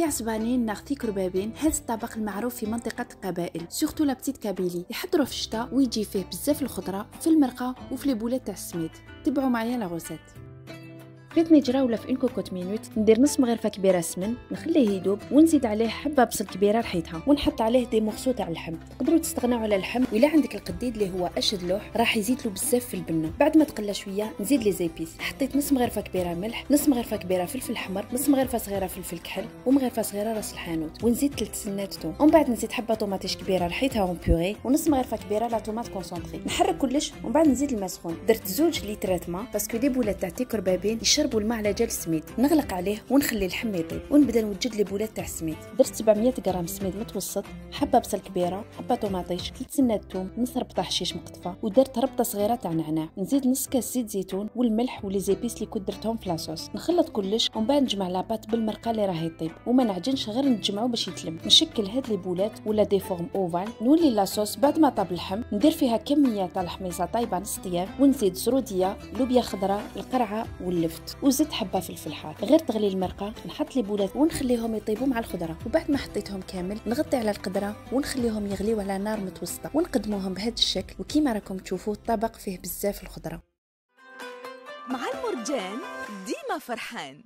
ثي عصبانين ناغ ثي كربابين، هذا الطبق المعروف في منطقة القبائل سورتو لا بتيت كابيلي، يحضروا في الشتاء ويجي فيه بزاف الخضرة في المرقة وفي لي بولات تاع السميد. تبعوا معايا لا غوسيت. بغيت نجرا ولا في اون كوكوت مينوت ندير نص مغرفه كبيره سمن، نخليه يذوب ونزيد عليه حبه بصل كبيره رحيتها ونحط عليه دي مغصو تاع اللحم. تقدروا تستغناو على اللحم، ولا عندك القديد اللي هو اشد لوح راح يزيد له بزاف في البنه. بعد ما تقلى شويه نزيد لي زيبيس. حطيت نص مغرفه كبيره ملح، نص مغرفه كبيره فلفل احمر، نص مغرفه صغيره فلفل كحل، ومغرفه صغيره راس الحانوت، ونزيد 3 سنات توم. ومن بعد نزيد حبه طوماطيش كبيره رحيتها اون بيوري، ونص مغرفه كبيره لا طوماط كونسونطري. نحرك كلش ومن بعد نزيد الماء سخون. درت 2 لترات ماء باسكو دي بولات تاع تي كربابين يشربوا الماء على جال السميد. نغلق عليه ونخلي اللحم يطيب ونبدا نوجد لي بولات تاع السميد. درت 700 غرام سميد متوسط، حبه بصل كبيره، حبه طوماطيش، 3 سنات ثوم، نص ربطه حشيش مقطفه، ودرت ربطه صغيره تاع نعناع. نزيد نص كاس زيت زيتون والملح ولي زيبيس اللي كنت درتهم في لاصوص. نخلط كلش ومن بعد نجمع لاباط بالمرقه اللي راهي يطيب وما نعجنش، غير نجمعو باش يتلم. نشكل هاد لي بولات ولا دي فورم اوفال. نولي لاصوص بعد ما طاب اللحم ندير فيها كميه تاع الحميصه طايبه نص طياب، ونزيد زروديه، لوبيا خضراء، القرعه واللفت، وزيت حبه فلفل حار. غير تغلي المرقه نحط لي بولات ونخليهم يطيبوا مع الخضره. وبعد ما حطيتهم كامل نغطي على القدره ونخليهم يغليوا على نار متوسطه ونقدموهم بهذا الشكل. وكيما راكم تشوفوا الطبق فيه بزاف الخضره. مع المرجان ديما فرحان.